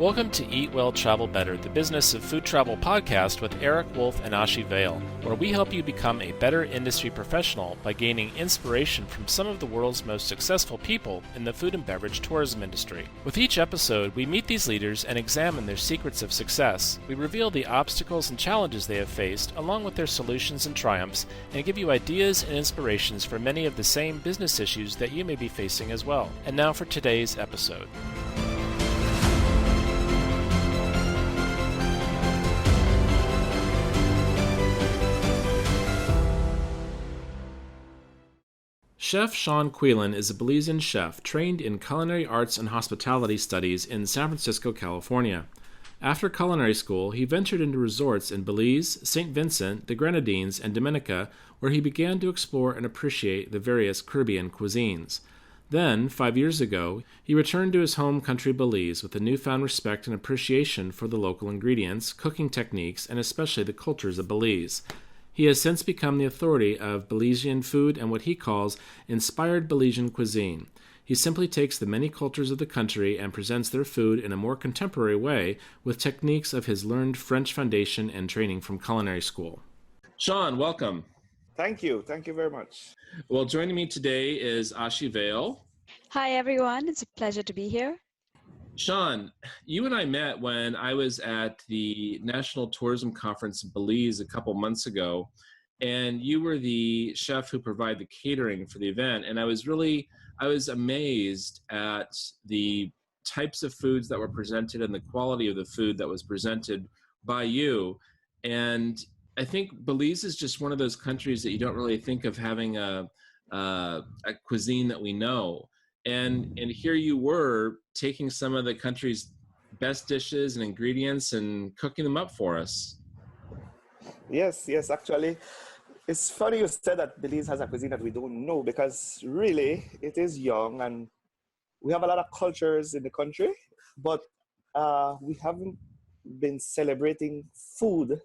Welcome to Eat Well, Travel Better, the Business of Food Travel podcast with Eric Wolf and Ashi Vale, where we help you become a better industry professional by gaining inspiration from some of the world's most successful people in the food and beverage tourism industry. With each episode, we meet these leaders and examine their secrets of success. We reveal the obstacles and challenges they have faced, along with their solutions and triumphs, and give you ideas and inspirations for many of the same business issues that you may be facing as well. And now for today's episode. Chef Sean Kuylen is a Belizean chef trained in culinary arts and hospitality studies in San Francisco, California. After culinary school, he ventured into resorts in Belize, St. Vincent, the Grenadines, and Dominica, where he began to explore and appreciate the various Caribbean cuisines. Then, 5 years ago, he returned to his home country Belize with a newfound respect and appreciation for the local ingredients, cooking techniques, and especially the cultures of Belize. He has since become the authority of Belizean food and what he calls inspired Belizean cuisine. He simply takes the many cultures of the country and presents their food in a more contemporary way with techniques of his learned French foundation and training from culinary school. Sean, welcome. Thank you. Thank you very much. Well, joining me today is Ashi Vale. Hi, everyone. It's a pleasure to be here. Sean, you and I met when I was at the National Tourism Conference in Belize a couple months ago, and you were the chef who provided the catering for the event. And I was amazed at the types of foods that were presented and the quality of the food that was presented by you. And I think Belize is just one of those countries that you don't really think of having a cuisine that we know. And here you were taking some of the country's best dishes and ingredients and cooking them up for us. Yes, actually. It's funny you said that Belize has a cuisine that we don't know, because really it is young and we have a lot of cultures in the country, but we haven't been celebrating food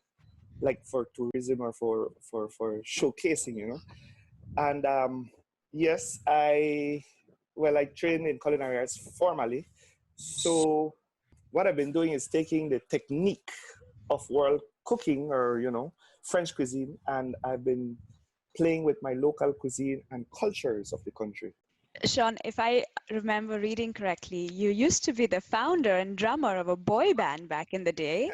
like for tourism or for showcasing, you know. And yes, I trained in culinary arts formally. So what I've been doing is taking the technique of world cooking or, French cuisine, and I've been playing with my local cuisine and cultures of the country. Sean, if I remember reading correctly, you used to be the founder and drummer of a boy band back in the day.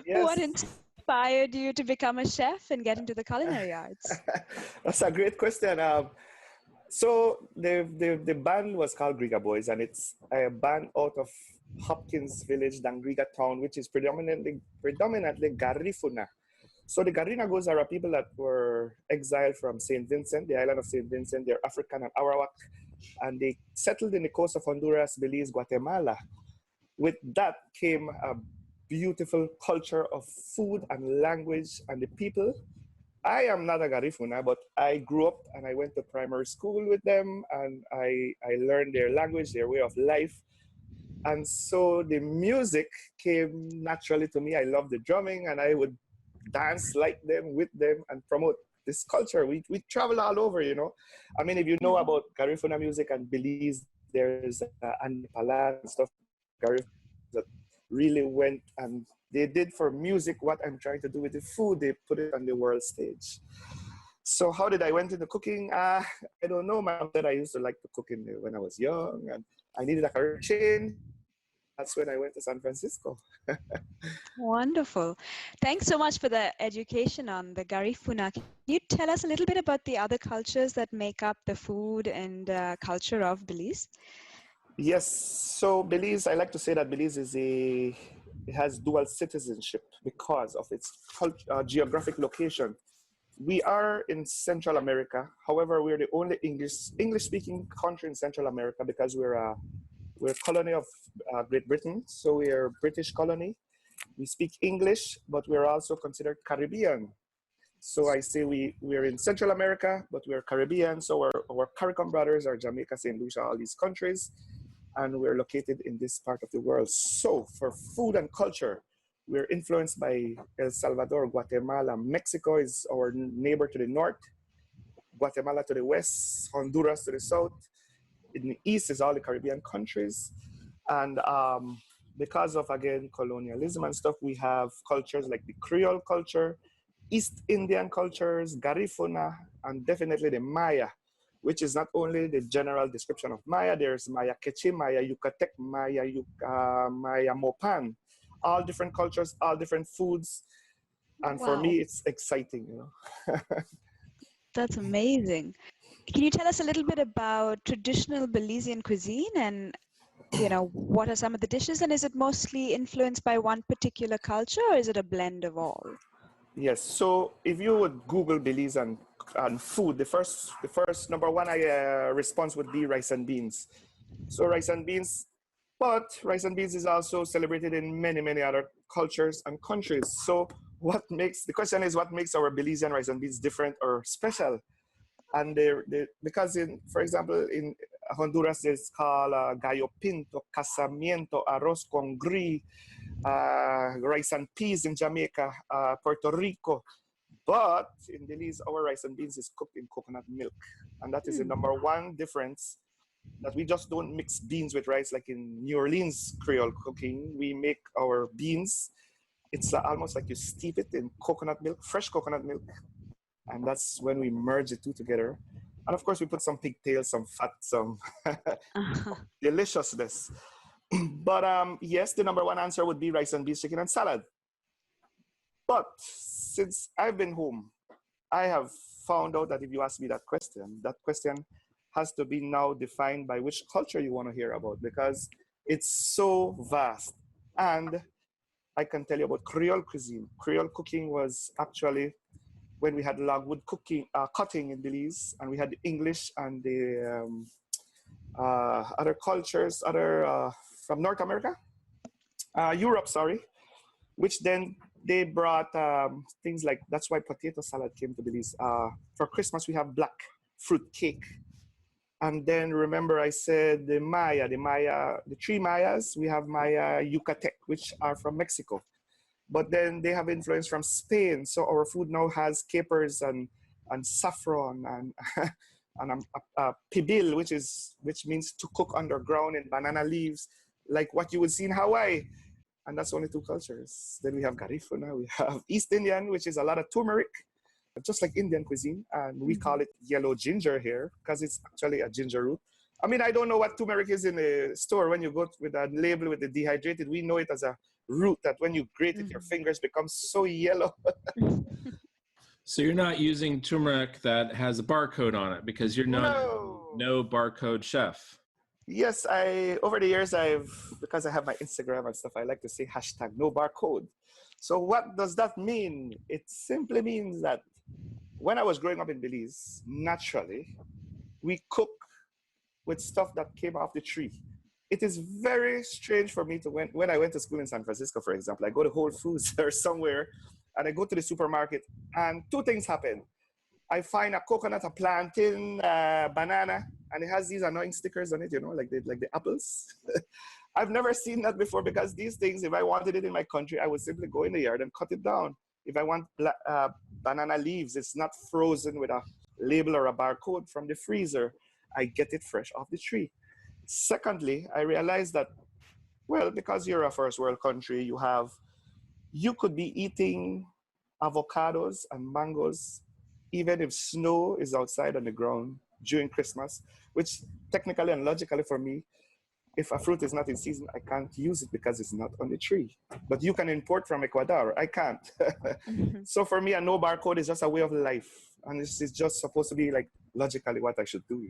Yes. What inspired you to become a chef and get into the culinary arts? That's a great question. So the band was called Griga Boys, and it's a band out of Hopkins Village, Dangriga town, which is predominantly Garifuna. So the Garinagos are a people that were exiled from St. Vincent, the island of St. Vincent. They're African and Arawak, and they settled in the coast of Honduras, Belize, Guatemala. With that came a beautiful culture of food and language and the people. I am not a Garifuna, but I grew up and I went to primary school with them, and I learned their language, their way of life. And so the music came naturally to me. I loved the drumming, and I would dance like them, with them, and promote this culture. We travel all over, I mean, if you know about Garifuna music and Belize, there's Anipala and stuff, Garifuna that really went, and they did for music what I'm trying to do with the food. They put it on the world stage. So how did I went into cooking? I don't know. My mom said I used to like to cook when I was young, and I needed a career change. That's when I went to San Francisco. Wonderful. Thanks so much for the education on the Garifuna. Can you tell us a little bit about the other cultures that make up the food and culture of Belize? Yes. So Belize, I like to say that Belize it has dual citizenship because of its geographic location. We are in Central America. However, we're the only English-speaking country in Central America because we're a colony of Great Britain. So we are a British colony. We speak English, but we're also considered Caribbean. So I say we're in Central America, but we're Caribbean. So our Caricom brothers are Jamaica, St. Lucia, all these countries. And we're located in this part of the world. So for food and culture, we're influenced by El Salvador, Guatemala. Mexico is our neighbor to the north, Guatemala to the west, Honduras to the south. In the east is all the Caribbean countries. And because of, again, colonialism and stuff, we have cultures like the Creole culture, East Indian cultures, Garifuna, and definitely the Maya, which is not only the general description of Maya, there's Maya Quechua, Maya Yucatec, Maya Mopan, all different cultures, all different foods. And for Wow, me, it's exciting, you know. that's amazing. Can you tell us a little bit about traditional Belizean cuisine and what are some of the dishes, and is it mostly influenced by one particular culture or is it a blend of all? Yes. So if you would Google Belize and food, the first number one response would be rice and beans. So rice and beans, but rice and beans is also celebrated in many, many other cultures and countries. So the question is what makes our Belizean rice and beans different or special? And because for example, in Honduras, it's called gallo pinto, casamiento, arroz con gris, rice and peas in Jamaica, Puerto Rico. But in Belize, our rice and beans is cooked in coconut milk. And that is the number one difference, that we just don't mix beans with rice like in New Orleans Creole cooking. We make our beans, it's almost like you steep it in coconut milk, fresh coconut milk. And that's when we merge the two together. And of course, we put some pigtails, some fat, some deliciousness. But yes, the number one answer would be rice and beans, chicken and salad. But since I've been home, I have found out that if you ask me that question has to be now defined by which culture you want to hear about, because it's so vast. And I can tell you about Creole cuisine. Creole cooking was actually when we had logwood cutting in Belize, and we had the English and the other cultures, from North America, Europe, sorry, which then they brought things like, that's why potato salad came to Belize. For Christmas, we have black fruit cake. And then remember I said the three Mayas, we have Maya Yucatec, which are from Mexico. But then they have influence from Spain. So our food now has capers and saffron and pibil, which means to cook underground in banana leaves, like what you would see in Hawaii. And that's only two cultures. Then we have Garifuna, we have East Indian, which is a lot of turmeric, just like Indian cuisine. And we call it yellow ginger here because it's actually a ginger root. I mean, I don't know what turmeric is in the store. When you go with a label with the dehydrated, we know it as a root that when you grate it, your fingers become so yellow. So you're not using turmeric that has a barcode on it because you're not no barcode chef. Yes, over the years because I have my Instagram and stuff, I like to say hashtag no barcode. So what does that mean? It simply means that when I was growing up in Belize, naturally, we cook with stuff that came off the tree. It is very strange for me when I went to school in San Francisco, for example, I go to Whole Foods or somewhere and I go to the supermarket and two things happen. I find a coconut, a plantain, banana, and it has these annoying stickers on it, like the apples. I've never seen that before because these things, if I wanted it in my country, I would simply go in the yard and cut it down. If I want banana leaves, it's not frozen with a label or a barcode from the freezer. I get it fresh off the tree. Secondly, I realized that, well, because you're a first world country, you could be eating avocados and mangoes even if snow is outside on the ground during Christmas, which technically and logically for me, if a fruit is not in season, I can't use it because it's not on the tree. But you can import from Ecuador. I can't. So for me, a no barcode is just a way of life. And it's just supposed to be like logically what I should do.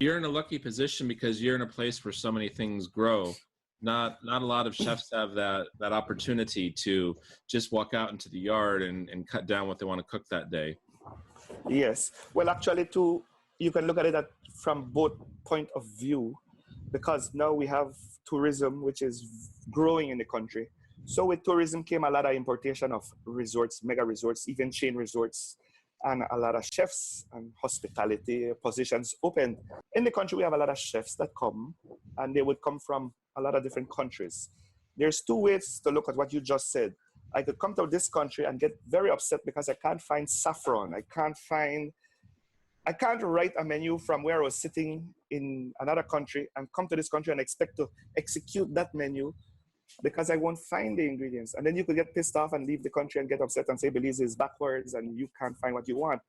You're in a lucky position because you're in a place where so many things grow. Not a lot of chefs have that opportunity to just walk out into the yard and cut down what they want to cook that day. Yes. Well, actually, you can look at it from both point of view, because now we have tourism, which is growing in the country. So with tourism came a lot of importation of resorts, mega resorts, even chain resorts, and a lot of chefs and hospitality positions open. In the country, we have a lot of chefs that come, and they would come from a lot of different countries. There's two ways to look at what you just said. I could come to this country and get very upset because I can't find saffron. I can't write a menu from where I was sitting in another country and come to this country and expect to execute that menu because I won't find the ingredients. And then you could get pissed off and leave the country and get upset and say Belize is backwards and you can't find what you want.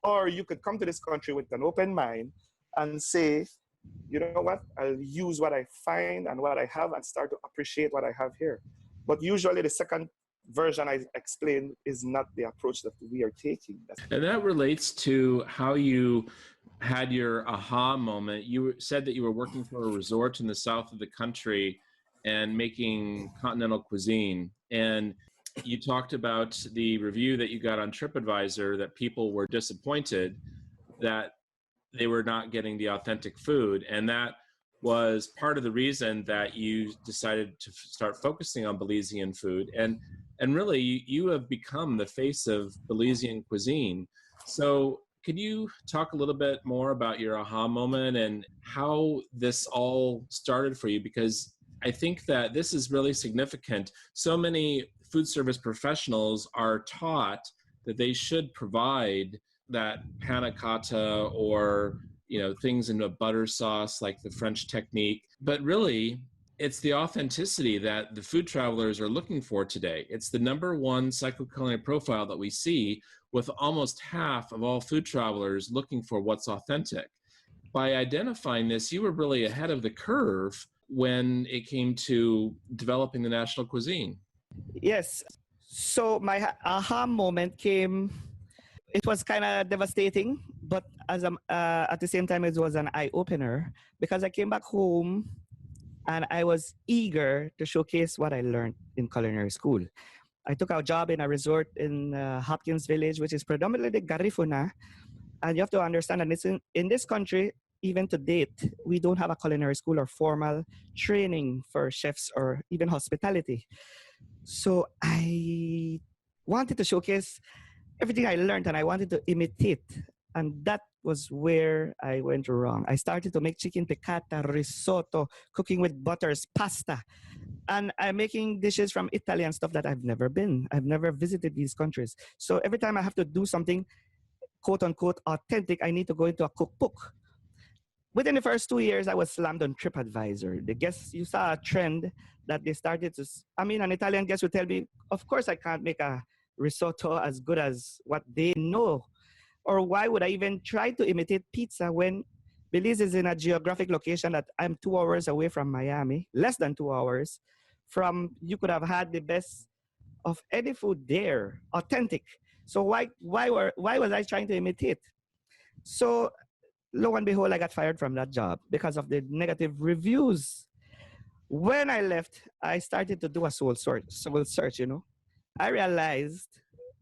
Or you could come to this country with an open mind and say, you know what, I'll use what I find and what I have and start to appreciate what I have here. But usually the second version I explained is not the approach that we are taking. And that relates to how you had your aha moment. You said that you were working for a resort in the south of the country and making continental cuisine. And you talked about the review that you got on TripAdvisor that people were disappointed that they were not getting the authentic food. And that was part of the reason that you decided to start focusing on Belizean food. And really, you have become the face of Belizean cuisine. So could you talk a little bit more about your aha moment and how this all started for you? Because I think that this is really significant. So many food service professionals are taught that they should provide that panna cotta or, you know, things in a butter sauce like the French technique. But really, it's the authenticity that the food travelers are looking for today. It's the number one psychoculinary profile that we see, with almost half of all food travelers looking for what's authentic. By identifying this, you were really ahead of the curve when it came to developing the national cuisine. Yes. So my aha moment came, it was kind of devastating, but at the same time, it was an eye-opener because I came back home and I was eager to showcase what I learned in culinary school. I took a job in a resort in Hopkins Village, which is predominantly Garifuna. And you have to understand that in this country, even to date, we don't have a culinary school or formal training for chefs or even hospitality. So I wanted to showcase everything I learned and I wanted to imitate. And that was where I went wrong. I started to make chicken piccata, risotto, cooking with butters, pasta. And I'm making dishes from Italian stuff that I've never been. I've never visited these countries. So every time I have to do something, quote unquote, authentic, I need to go into a cookbook. Within the first 2 years, I was slammed on TripAdvisor. The guests, you saw a trend that they started to, an Italian guest would tell me, of course I can't make a risotto as good as what they know. Or why would I even try to imitate pizza when Belize is in a geographic location that I'm 2 hours away from Miami, less than 2 hours from, you could have had the best of any food there, authentic. So why was I trying to imitate? So lo and behold, I got fired from that job because of the negative reviews. When I left, I started to do a soul search, you know. I realized,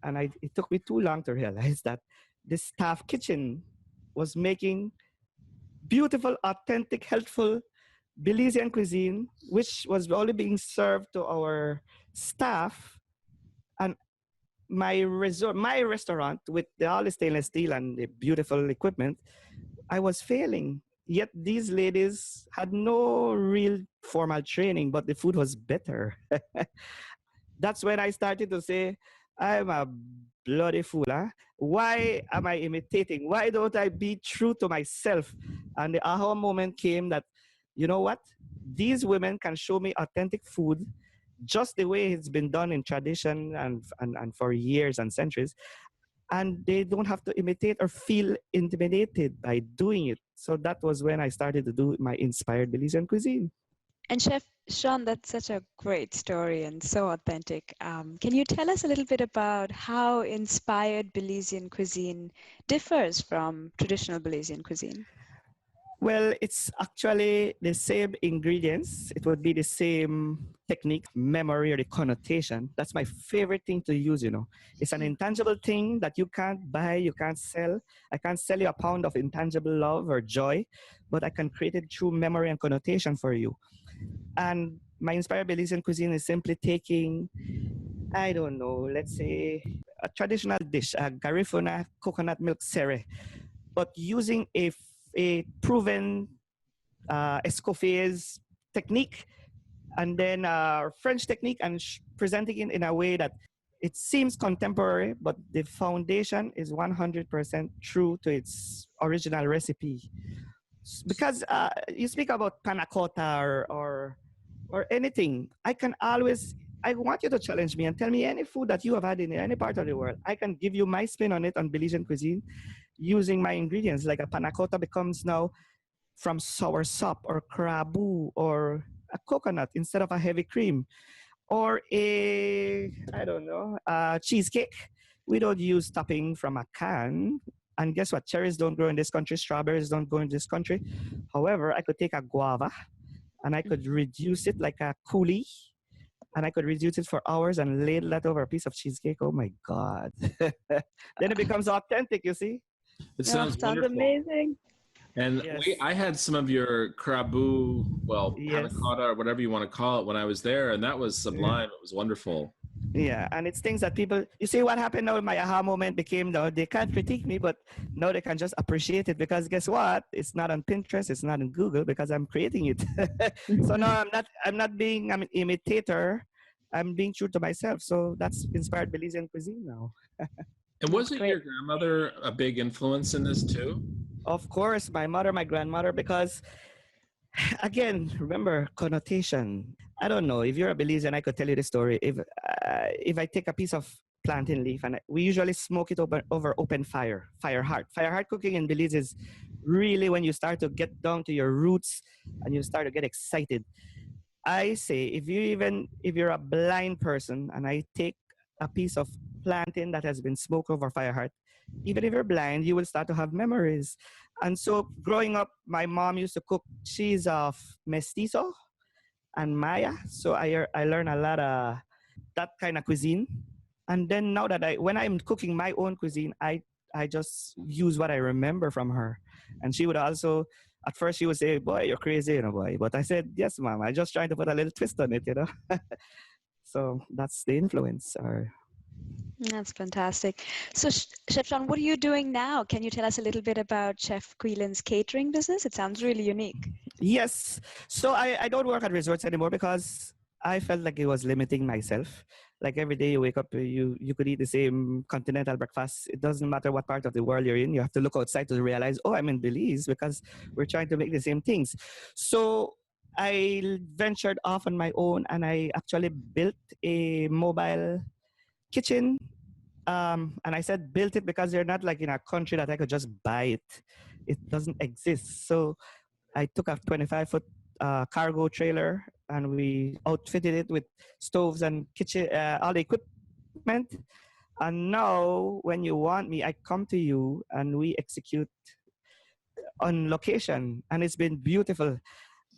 and it took me too long to realize that the staff kitchen was making beautiful, authentic, healthful Belizean cuisine, which was only being served to our staff. And my restaurant with all the stainless steel and the beautiful equipment, I was failing. Yet these ladies had no real formal training, but the food was better. That's when I started to say, I'm a bloody fool. Huh? Why am I imitating? Why don't I be true to myself? And the aha moment came that, you know what? These women can show me authentic food just the way it's been done in tradition and for years and centuries. And they don't have to imitate or feel intimidated by doing it. So that was when I started to do my inspired Belizean cuisine. And Chef Sean, that's such a great story and so authentic. Can you tell us a little bit about how inspired Belizean cuisine differs from traditional Belizean cuisine? Well, it's actually the same ingredients. It would be the same technique, memory, or the connotation. That's my favorite thing to use, you know. It's an intangible thing that you can't buy, you can't sell. I can't sell you a pound of intangible love or joy, but I can create it through memory and connotation for you. And my inspired Belizean cuisine is simply taking, I don't know, let's say a traditional dish, a Garifuna coconut milk sere, but using a proven escoffiers technique and then French technique and presenting it in a way that it seems contemporary, but the foundation is 100% true to its original recipe. Because you speak about panna cotta or or anything. I want you to challenge me and tell me any food that you have had in any part of the world. I can give you my spin on it on Belizean cuisine using my ingredients. Like a panna cotta becomes now from sour sop or krabu or a coconut instead of a heavy cream, or I don't know, cheesecake. We don't use topping from a can. And guess what? Cherries don't grow in this country. Strawberries don't grow in this country. However, I could take a guava and I could reduce it like a coulis, and I could reduce it for hours and ladle that over a piece of cheesecake. Oh my God. Then it becomes authentic, you see? It Oh, sounds sounds wonderful. amazing. And Yes. I had some of your krabu, panna Yes. cotta, or whatever you want to call it, when I was there, and that was sublime. It was wonderful. Yeah, and it's things that people, you see what happened now, my aha moment became, though, they can't critique me, but now they can just appreciate it, because guess what? It's not on Pinterest, it's not in Google, because I'm creating it. So now I'm not being an imitator, I'm being true to myself. So that's inspired Belizean cuisine now. And wasn't great. your grandmother a big influence in this too? Of course, my mother, my grandmother, because again, remember connotation. I don't know if you're a Belizean. I could tell you the story. If I take a piece of plantain leaf and we usually smoke it over open fire, fire heart cooking in Belize is really when you start to get down to your roots and you start to get excited. I say if you're a blind person and I take a piece of plantain that has been smoked over fire heart, even if you're blind, you will start to have memories. And so growing up, my mom used to cook cheese of mestizo and Maya. So I learned a lot of that kind of cuisine. And then now that when I'm cooking my own cuisine, I just use what I remember from her. And she would also, at first she would say, boy, you're crazy, boy. But I said, yes, mom, I'm just trying to put a little twist on it. So that's the influence. That's fantastic. So, Chef Sean, what are you doing now? Can you tell us a little bit about Chef Kuylen's catering business? It sounds really unique. Yes. So I don't work at resorts anymore because I felt like it was limiting myself. Like every day you wake up, you could eat the same continental breakfast. It doesn't matter what part of the world you're in. You have to look outside to realize, oh, I'm in Belize, because we're trying to make the same things. So I ventured off on my own and I actually built a mobile kitchen. And I said built it because they're not like in a country that I could just buy it. It doesn't exist. So I took a 25-foot cargo trailer and we outfitted it with stoves and kitchen, all the equipment. And now when you want me, I come to you and we execute on location. And it's been beautiful.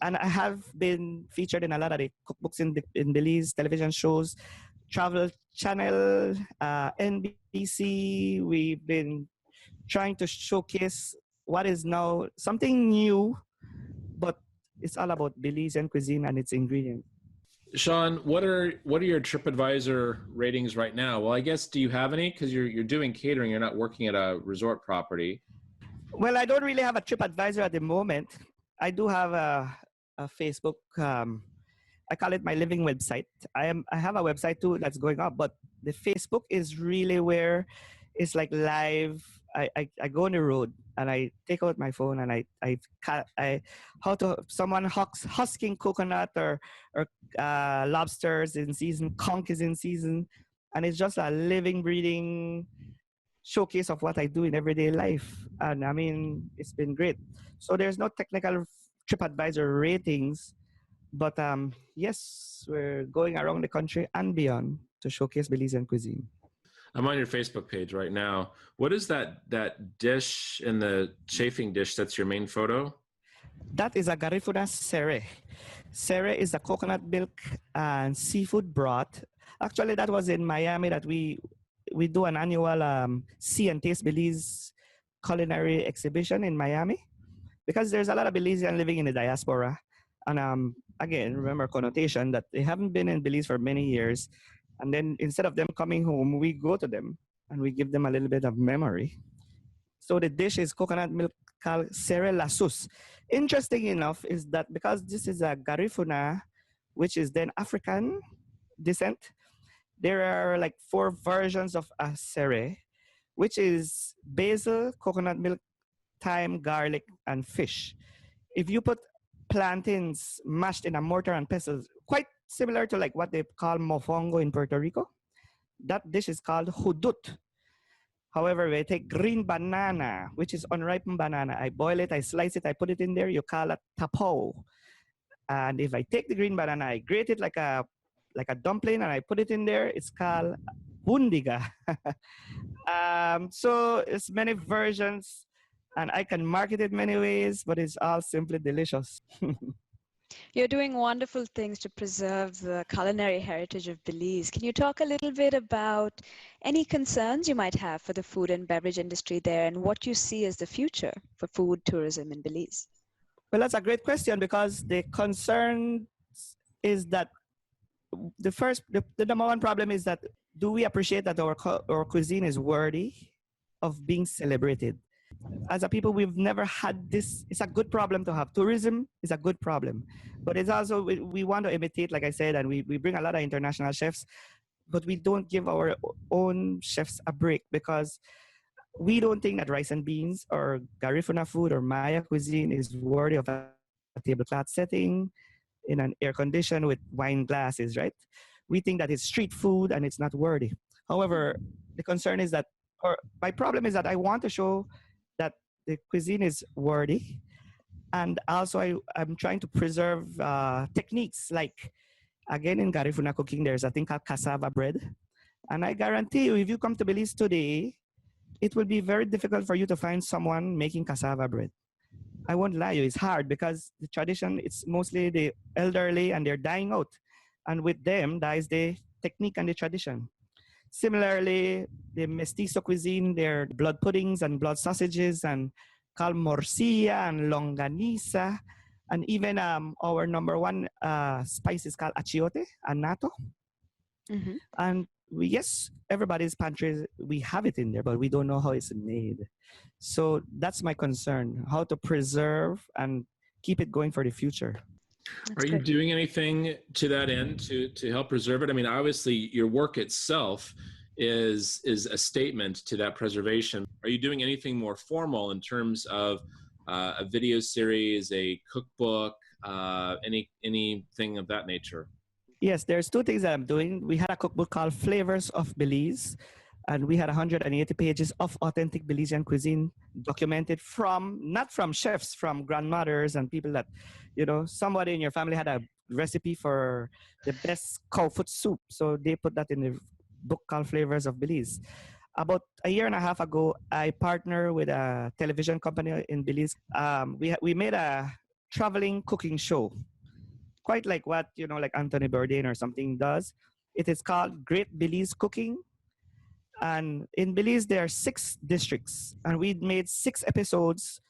And I have been featured in a lot of the cookbooks in Belize, television shows, Travel Channel, NBC. We've been trying to showcase what is now something new, but it's all about Belizean cuisine and its ingredients. Sean, what are your TripAdvisor ratings right now? Well, I guess, do you have any? Because you're doing catering, you're not working at a resort property. Well, I don't really have a TripAdvisor at the moment. I do have a Facebook. I call it my living website. I have a website too that's going up, but the Facebook is really where it's like live. I go on the road and I take out my phone and someone husking coconut or lobsters in season, conch is in season, and it's just a living, breathing showcase of what I do in everyday life. And I mean, it's been great. So there's no technical TripAdvisor ratings, but yes, we're going around the country and beyond to showcase Belizean cuisine. I'm on your Facebook page right now. What is that dish in the chafing dish that's your main photo? That is a garifuna sere. Sere is a coconut milk and seafood broth. Actually, that was in Miami that we do an annual See and Taste Belize culinary exhibition in Miami, because there's a lot of Belizean living in the diaspora. And again, remember connotation that they haven't been in Belize for many years. And then instead of them coming home, we go to them and we give them a little bit of memory. So the dish is coconut milk called sere la sus. Interesting enough is that because this is a garifuna, which is then African descent, there are like 4 versions of a sere, which is basil, coconut milk, thyme, garlic, and fish. If you put plantains mashed in a mortar and pestle, quite similar to like what they call mofongo in Puerto Rico. That dish is called hudut. However, we take green banana, which is unripened banana. I boil it, I slice it, I put it in there. You call it tapo. And if I take the green banana, I grate it like a dumpling, and I put it in there. It's called bundiga. So it's many versions, and I can market it many ways, but it's all simply delicious. You're doing wonderful things to preserve the culinary heritage of Belize. Can you talk a little bit about any concerns you might have for the food and beverage industry there, and what you see as the future for food tourism in Belize? Well, that's a great question, because the concern is that the number one problem is that, do we appreciate that our cuisine is worthy of being celebrated? As a people, we've never had this. It's a good problem to have. Tourism is a good problem, but it's also, we want to imitate, like I said, and we bring a lot of international chefs, but we don't give our own chefs a break, because we don't think that rice and beans or Garifuna food or Maya cuisine is worthy of a tablecloth setting in an air condition with wine glasses, right? We think that it's street food and it's not worthy. However, the concern is that, or my problem is that I want to show that the cuisine is worthy. And also I'm trying to preserve techniques like, again, in Garifuna cooking, there's a thing called cassava bread. And I guarantee you, if you come to Belize today, it will be very difficult for you to find someone making cassava bread. I won't lie you, it's hard, because the tradition, it's mostly the elderly and they're dying out. And with them dies the technique and the tradition. Similarly, the mestizo cuisine, their blood puddings and blood sausages and called morcilla and longanisa. And even our number one spice is called achiote and natto. Mm-hmm. And yes, everybody's pantry, we have it in there, but we don't know how it's made. So that's my concern, how to preserve and keep it going for the future. Are you doing anything to that end to help preserve it? I mean, obviously your work itself is a statement to that preservation. Are you doing anything more formal in terms of a video series, a cookbook, anything of that nature? Yes, there's two things that I'm doing. We had a cookbook called Flavors of Belize, and we had 180 pages of authentic Belizean cuisine documented not from chefs, from grandmothers and people that, somebody in your family had a recipe for the best cow foot soup. So they put that in the book called Flavors of Belize. About a year and a half ago, I partnered with a television company in Belize. We made a traveling cooking show, quite like what, like Anthony Bourdain or something does. It is called Great Belize Cooking. And in Belize, there are 6 districts. And we made 6 episodes,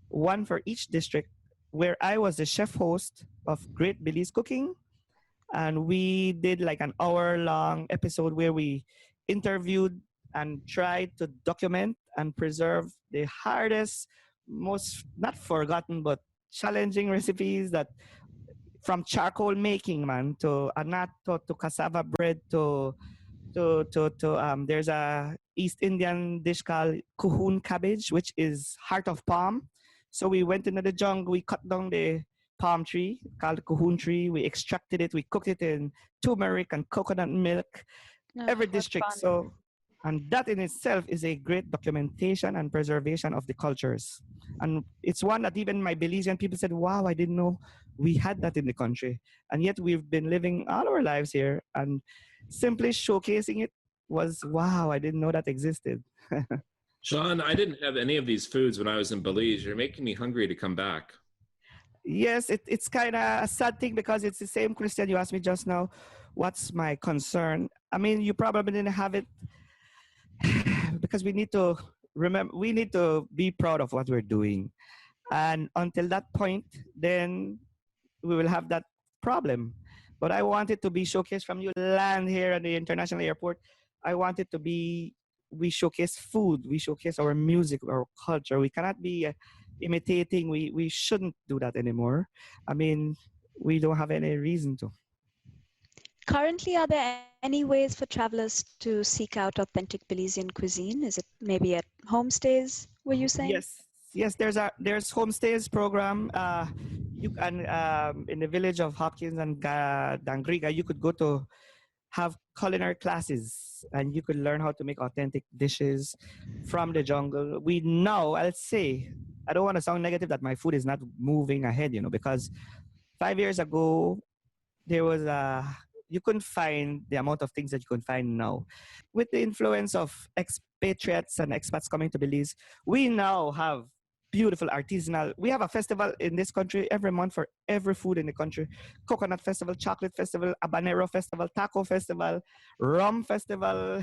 one for each district, where I was the chef host of Great Belize Cooking. And we did like an hour-long episode where we interviewed and tried to document and preserve the hardest, most not forgotten, but challenging recipes that, from charcoal making, man, to anato, to cassava bread, to there's a East Indian dish called kuhun cabbage, which is heart of palm. So we went into the jungle, we cut down the palm tree called kuhun tree, we extracted it, we cooked it in turmeric and coconut milk, every district. Fun. So, and that in itself is a great documentation and preservation of the cultures. And it's one that even my Belizean people said, wow, I didn't know we had that in the country. And yet we've been living all our lives here, and simply showcasing it was, wow, I didn't know that existed. Sean, I didn't have any of these foods when I was in Belize. You're making me hungry to come back. Yes, it's kind of a sad thing, because it's the same question you asked me just now. What's my concern? I mean, you probably didn't have it because we need to remember, we need to be proud of what we're doing. And until that point, then we will have that problem. But I want it to be showcased from you land here at the international airport. I want it to be, we showcase food, we showcase our music, our culture. We cannot be imitating. We shouldn't do that anymore. I mean, we don't have any reason to. Currently, are there any ways for travelers to seek out authentic Belizean cuisine? Is it maybe at homestays, were you saying? Yes, there's homestays program. you can in the village of Hopkins and Dangriga, you could go to have culinary classes and you could learn how to make authentic dishes from the jungle. We now, I'll say, I don't want to sound negative that my food is not moving ahead, because 5 years ago, there was you couldn't find the amount of things that you can find now. With the influence of expatriates and expats coming to Belize, we now have beautiful artisanal. We have a festival in this country every month for every food in the country. Coconut festival, chocolate festival, habanero festival, taco festival, rum festival,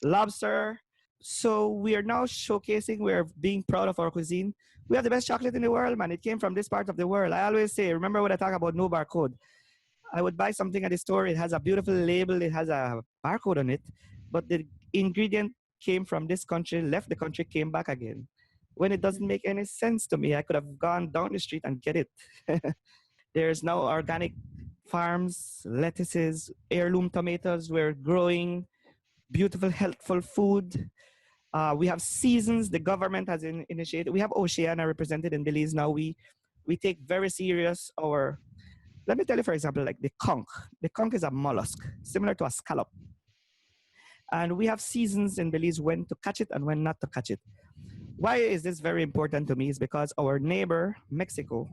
lobster. So we are now showcasing, we're being proud of our cuisine. We have the best chocolate in the world, man. It came from this part of the world. I always say, remember when I talk about no barcode? I would buy something at the store. It has a beautiful label. It has a barcode on it, but the ingredient came from this country, left the country, came back again. When it doesn't make any sense to me, I could have gone down the street and get it. There's now organic farms, lettuces, heirloom tomatoes. We're growing beautiful, healthful food. We have seasons. The government has initiated. We have Oceania represented in Belize now. We take very serious our. Let me tell you, for example, like the conch. The conch is a mollusk, similar to a scallop. And we have seasons in Belize when to catch it and when not to catch it. Why is this very important to me? Is because our neighbor, Mexico,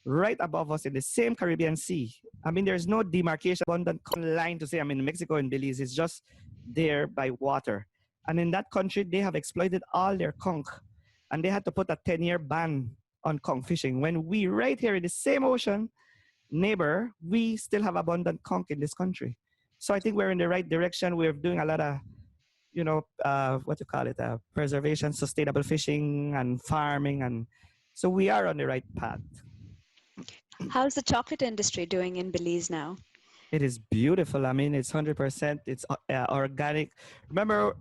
right above us in the same Caribbean Sea. I mean, there's no demarcation, abundant line to say I'm in Mexico and Belize. It's just there by water. And in that country, they have exploited all their conch. And they had to put a 10-year ban on conch fishing. When we, right here in the same ocean, neighbor, we still have abundant conch in this country. So I think we're in the right direction. We're doing a lot of, preservation, sustainable fishing and farming. And so we are on the right path. How's the chocolate industry doing in Belize now? It is beautiful. I mean, it's 100%. It's organic. Remember,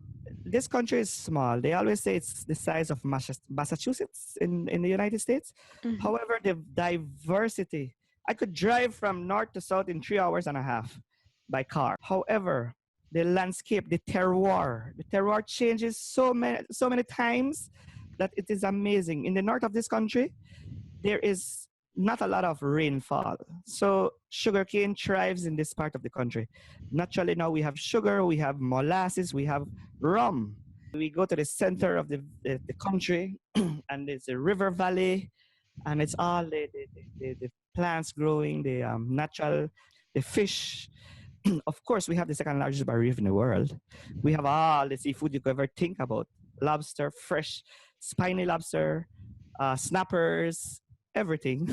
this country is small. They always say it's the size of Massachusetts in the United States. Mm-hmm. However, the diversity, I could drive from north to south in 3 hours and a half by car. However, the landscape, the terroir changes so many times that it is amazing. In the north of this country, there is not a lot of rainfall. So sugarcane thrives in this part of the country. Naturally, now we have sugar, we have molasses, we have rum. We go to the center of the country and it's a river valley and it's all the plants growing, the natural, the fish. Of course, we have the second largest barrier reef in the world. We have all the seafood you could ever think about. Lobster, fresh, spiny lobster, snappers, everything.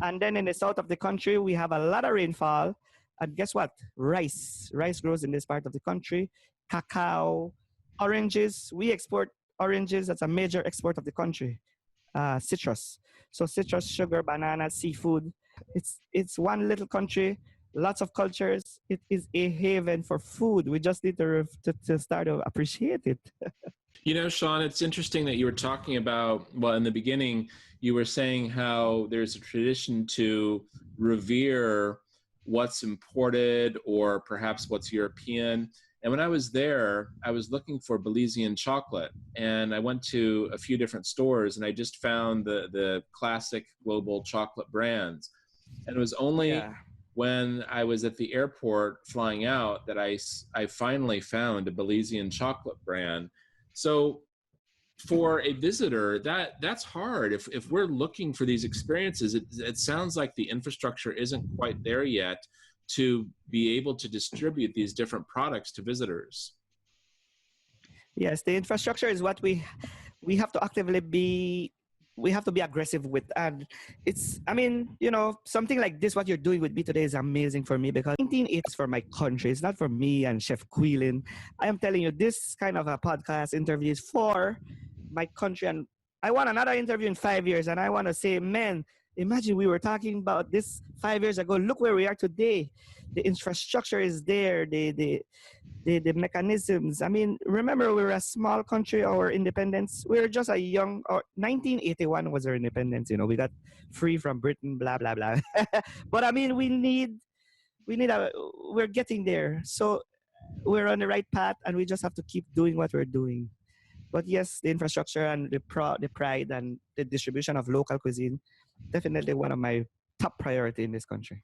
And then in the south of the country, we have a lot of rainfall. And guess what? Rice. Rice grows in this part of the country. Cacao, oranges. We export oranges. That's a major export of the country. Citrus. So citrus, sugar, banana, seafood. It's one little country. Lots of cultures. It is a haven for food. We just need to start to appreciate it. Sean, it's interesting that you were talking about, well, in the beginning, you were saying how there's a tradition to revere what's imported or perhaps what's European. And when I was there, I was looking for Belizean chocolate. And I went to a few different stores and I just found the classic global chocolate brands. And it was only when I was at the airport flying out that I finally found a Belizean chocolate brand. So for a visitor, that's hard. If we're looking for these experiences, it sounds like the infrastructure isn't quite there yet to be able to distribute these different products to visitors. Yes, the infrastructure is what we have to actively be. We have to be aggressive with, and it's, I mean, something like this, what you're doing with me today is amazing for me because 1980 is for my country. It's not for me and Chef Kuylen. I am telling you, this kind of a podcast interview is for my country. And I want another interview in 5 years. And I want to say, man, imagine we were talking about this 5 years ago. Look where we are today. The infrastructure is there. The mechanisms. I mean, remember, we're a small country. Our independence, we're just a young, 1981 was our independence. We got free from Britain, blah, blah, blah. But I mean, we're getting there. So we're on the right path and we just have to keep doing what we're doing. But yes, the infrastructure and the pride and the distribution of local cuisine, definitely one of my top priority in this country.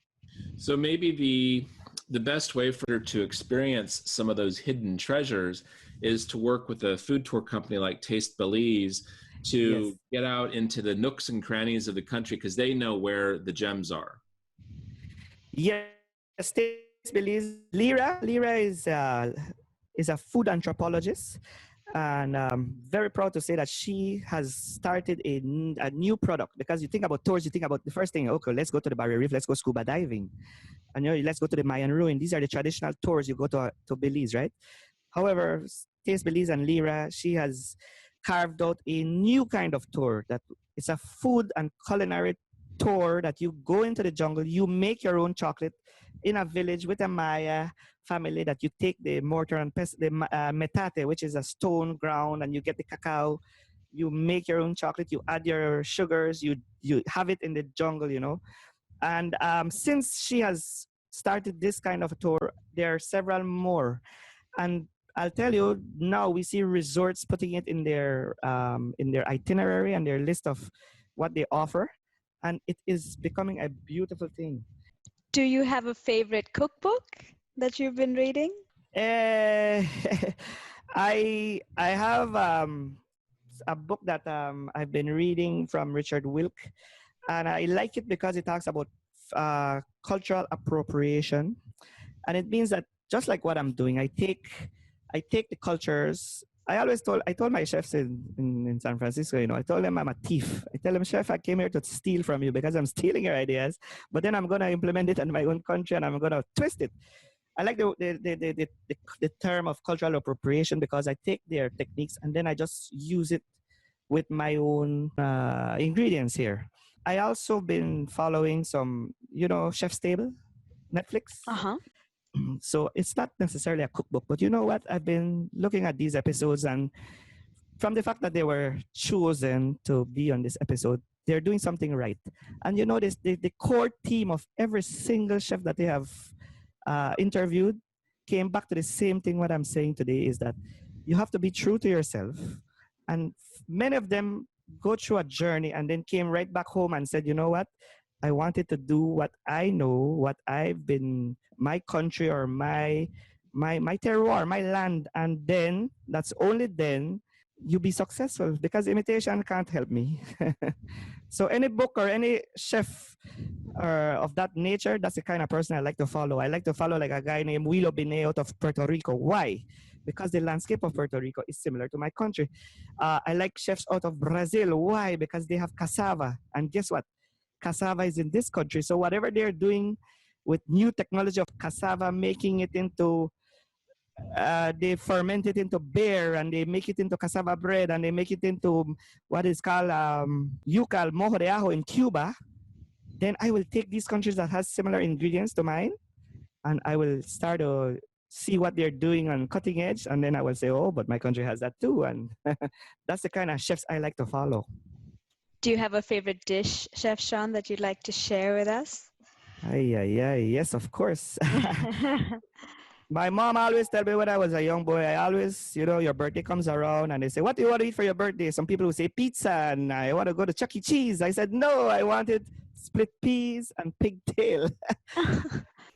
So maybe the best way for her to experience some of those hidden treasures is to work with a food tour company like Taste Belize to get out into the nooks and crannies of the country because they know where the gems are. Yes, Taste Belize. Lyra is a food anthropologist, and very proud to say that she has started a new product. Because you think about tours, you think about the first thing, okay, let's go to the Barrier Reef, let's go scuba diving, and let's go to the Mayan ruin. These are the traditional tours you go to Belize, right? However, Taste Belize and Lyra, she has carved out a new kind of tour that it's a food and culinary tour that you go into the jungle, you make your own chocolate in a village with a Maya family, that you take the mortar and the metate, which is a stone ground, and you get the cacao, you make your own chocolate, you add your sugars, you have it in the jungle, And since she has started this kind of a tour, there are several more. And I'll tell you, now we see resorts putting it in their itinerary and their list of what they offer. And it is becoming a beautiful thing. Do you have a favorite cookbook that you've been reading? I have a book that I've been reading from Richard Wilk, and I like it because it talks about cultural appropriation, and it means that just like what I'm doing, I take the cultures. I told my chefs in San Francisco, I told them I'm a thief. I tell them, chef, I came here to steal from you because I'm stealing your ideas, but then I'm going to implement it in my own country and I'm going to twist it. I like the term of cultural appropriation because I take their techniques and then I just use it with my own ingredients here. I also been following some, Chef's Table, Netflix. Uh-huh. So it's not necessarily a cookbook, but you know what? I've been looking at these episodes, and from the fact that they were chosen to be on this episode, they're doing something right. And the core theme of every single chef that they have interviewed came back to the same thing. What I'm saying today is that you have to be true to yourself. And many of them go through a journey and then came right back home and said, you know what? I wanted to do what I know, what I've been, my country or my terroir, my land. And then, that's only then, you be successful, because imitation can't help me. So any book or any chef of that nature, that's the kind of person I like to follow. I like to follow like a guy named Willow Binet out of Puerto Rico. Why? Because the landscape of Puerto Rico is similar to my country. I like chefs out of Brazil. Why? Because they have cassava. And guess what? Cassava is in this country. So whatever they're doing with new technology of cassava, making it into, they ferment it into beer, and they make it into cassava bread, and they make it into what is called yucal, mojo de ajo in Cuba, then I will take these countries that has similar ingredients to mine, and I will start to see what they're doing on cutting edge, and then I will say, oh, but my country has that too. And that's the kind of chefs I like to follow. Do you have a favorite dish, Chef Sean, that you'd like to share with us? Yes, of course. My mom always tell me when I was a young boy, I always, your birthday comes around and they say, what do you want to eat for your birthday? Some people will say pizza, and I want to go to Chuck E. Cheese. I said, no, I wanted split peas and pigtail.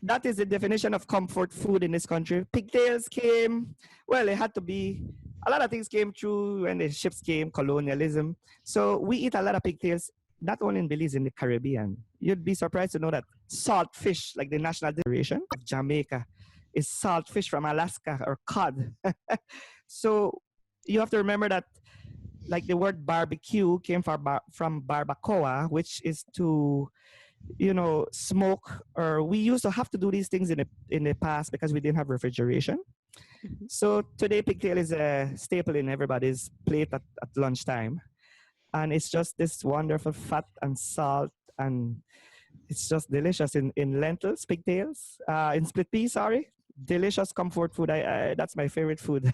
That is the definition of comfort food in this country. Pigtails came, well, it had to be, a lot of things came through when the ships came, colonialism. So we eat a lot of pigtails, not only in Belize, in the Caribbean. You'd be surprised to know that salt fish, like the national decoration of Jamaica, is salt fish from Alaska, or cod. So you have to remember that, like, the word barbecue came from barbacoa, which is to, smoke, or we used to have to do these things in the past because we didn't have refrigeration. Mm-hmm. So today pigtail is a staple in everybody's plate at lunchtime. And it's just this wonderful fat and salt, and it's just delicious in lentils, pigtails, in split peas, sorry. Delicious comfort food. That's my favorite food.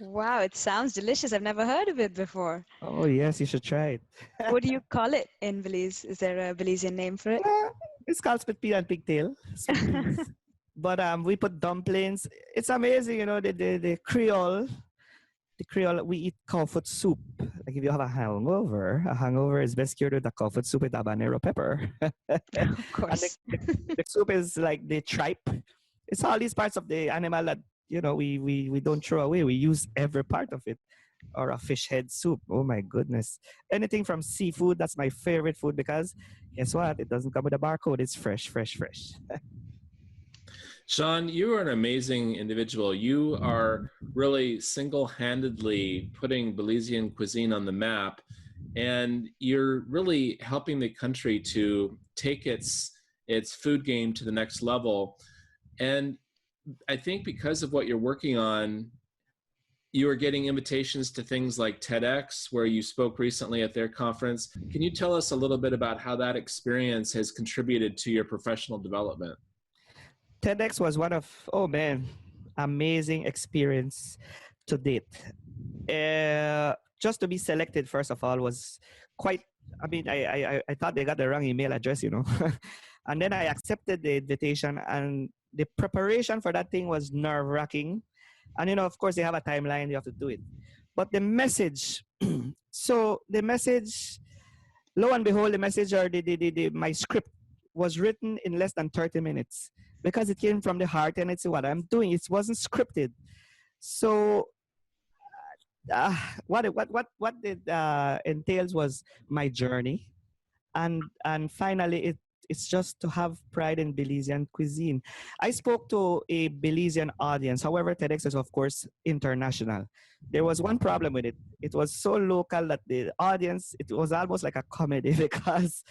Wow, it sounds delicious. I've never heard of it before. Oh, yes, you should try it. What do you call it in Belize? Is there a Belizean name for it? It's called split pea and pigtail. But we put dumplings. It's amazing, the Creole, the Creole, we eat cow foot soup. Like if you have a hangover is best cured with a cow foot soup with habanero pepper. Of And course. the soup is like the tripe. It's all these parts of the animal that, we don't throw away. We use every part of it. Or a fish head soup. Oh my goodness. Anything from seafood, that's my favorite food because guess what? It doesn't come with a barcode. It's fresh, fresh, fresh. Sean, you are an amazing individual. You are really single-handedly putting Belizean cuisine on the map, and you're really helping the country to take its food game to the next level. And I think because of what you're working on, you are getting invitations to things like TEDx, where you spoke recently at their conference. Can you tell us a little bit about how that experience has contributed to your professional development? TEDx was one of, amazing experience to date. Just to be selected, first of all, was quite, I thought they got the wrong email address, And then I accepted the invitation, and the preparation for that thing was nerve-wracking. And, of course, they have a timeline, you have to do it. But the message, lo and behold, the message or my script was written in less than 30 minutes because it came from the heart and it's what I'm doing. It wasn't scripted. So what it entails was my journey. And finally, it's just to have pride in Belizean cuisine. I spoke to a Belizean audience. However, TEDx is, of course, international. There was one problem with it. It was so local that the audience, it was almost like a comedy because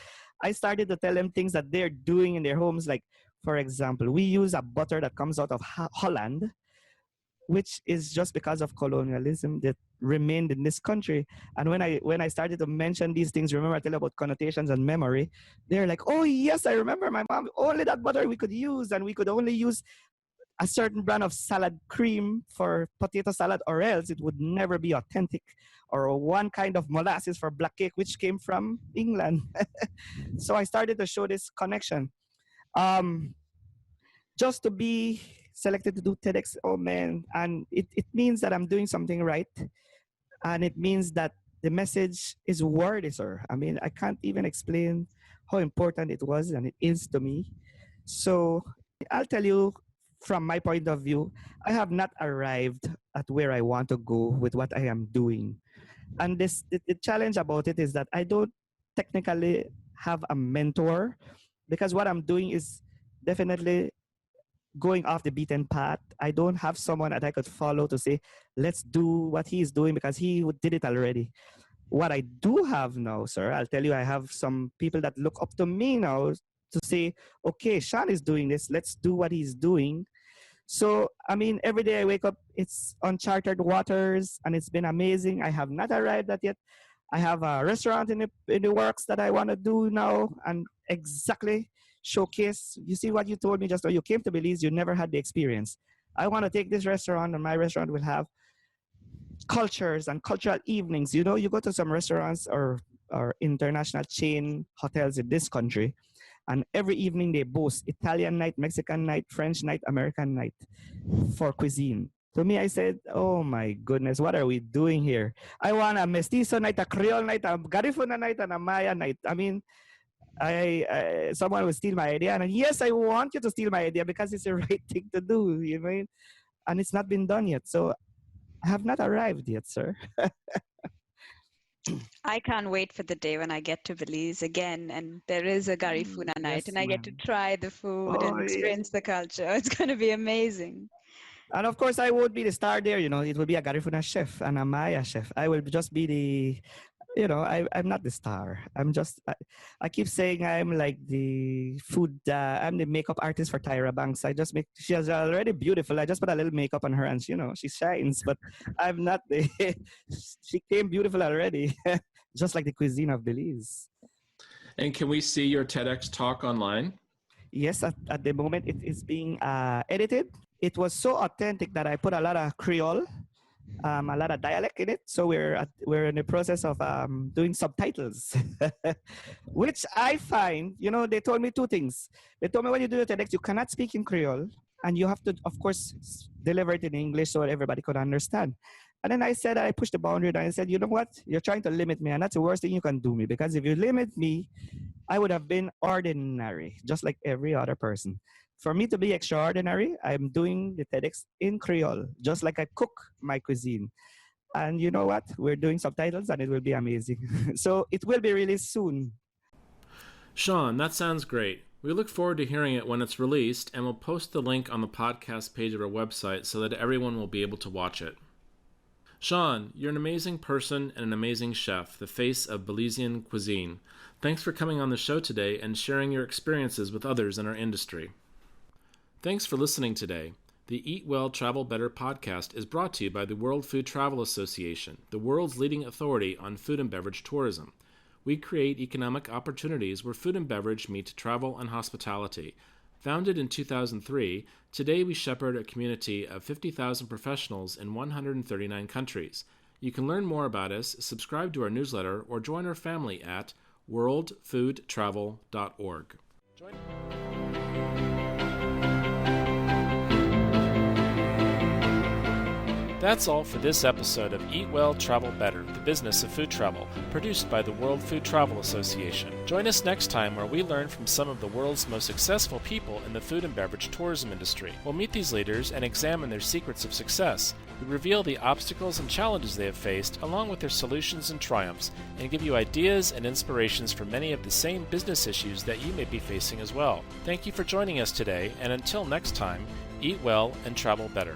I started to tell them things that they're doing in their homes. Like, for example, we use a butter that comes out of Holland, which is just because of colonialism that remained in this country. And when I started to mention these things, remember I tell you about connotations and memory, they're like, oh yes, I remember my mom, only that butter we could use, and we could only use a certain brand of salad cream for potato salad, or else it would never be authentic, or one kind of molasses for black cake, which came from England. So I started to show this connection. Just to be selected to do TEDx, and it means that I'm doing something right, and it means that the message is worthy, sir. I can't even explain how important it was and it is to me. So I'll tell you, from my point of view, I have not arrived at where I want to go with what I am doing. And the challenge about it is that I don't technically have a mentor, because what I'm doing is definitely going off the beaten path. I don't have someone that I could follow to say, let's do what he's doing, because he did it already. What I do have now, sir, I'll tell you, I have some people that look up to me now to say, okay, Sean is doing this, let's do what he's doing. So, every day I wake up, it's uncharted waters, and it's been amazing. I have not arrived at yet. I have a restaurant in the works that I want to do now, and exactly showcase. You see what you told me just now, you came to Belize, you never had the experience. I want to take this restaurant, and my restaurant will have cultures and cultural evenings. You go to some restaurants or international chain hotels in this country, and every evening they boast Italian night, Mexican night, French night, American night for cuisine. To me, I said, oh my goodness, what are we doing here? I want a mestizo night, a Creole night, a Garifuna night, and a Maya night. Someone will steal my idea, and yes, I want you to steal my idea because it's the right thing to do, and it's not been done yet. So I have not arrived yet, sir. I can't wait for the day when I get to Belize again, and there is a Garifuna night, and I get to try the food and experience the culture. It's going to be amazing. And of course, I won't be the star there. It will be a Garifuna chef and a Maya chef. I will just be the I'm not the star. I keep saying I'm like the I'm the makeup artist for Tyra Banks. She's already beautiful. I just put a little makeup on her and, she shines, but I'm not she came beautiful already, just like the cuisine of Belize. And can we see your TEDx talk online? Yes, at the moment it is being edited. It was so authentic that I put a lot of Creole, a lot of dialect in it. So we're in the process of doing subtitles, which I find, they told me two things. They told me when you do the TEDx, you cannot speak in Creole, and you have to, of course, deliver it in English so everybody could understand. And then I pushed the boundary and I said, you know what? You're trying to limit me, and that's the worst thing you can do me, because if you limit me, I would have been ordinary, just like every other person. For me to be extraordinary, I'm doing the TEDx in Creole, just like I cook my cuisine. And you know what? We're doing subtitles and it will be amazing. So it will be released soon. Sean, that sounds great. We look forward to hearing it when it's released, and we'll post the link on the podcast page of our website so that everyone will be able to watch it. Sean, you're an amazing person and an amazing chef, the face of Belizean cuisine. Thanks for coming on the show today and sharing your experiences with others in our industry. Thanks for listening today. The Eat Well, Travel Better podcast is brought to you by the World Food Travel Association, the world's leading authority on food and beverage tourism. We create economic opportunities where food and beverage meet travel and hospitality. Founded in 2003, today we shepherd a community of 50,000 professionals in 139 countries. You can learn more about us, subscribe to our newsletter, or join our family at worldfoodtravel.org. That's all for this episode of Eat Well, Travel Better, the business of food travel, produced by the World Food Travel Association. Join us next time where we learn from some of the world's most successful people in the food and beverage tourism industry. We'll meet these leaders and examine their secrets of success. We reveal the obstacles and challenges they have faced, along with their solutions and triumphs, and give you ideas and inspirations for many of the same business issues that you may be facing as well. Thank you for joining us today, and until next time, eat well and travel better.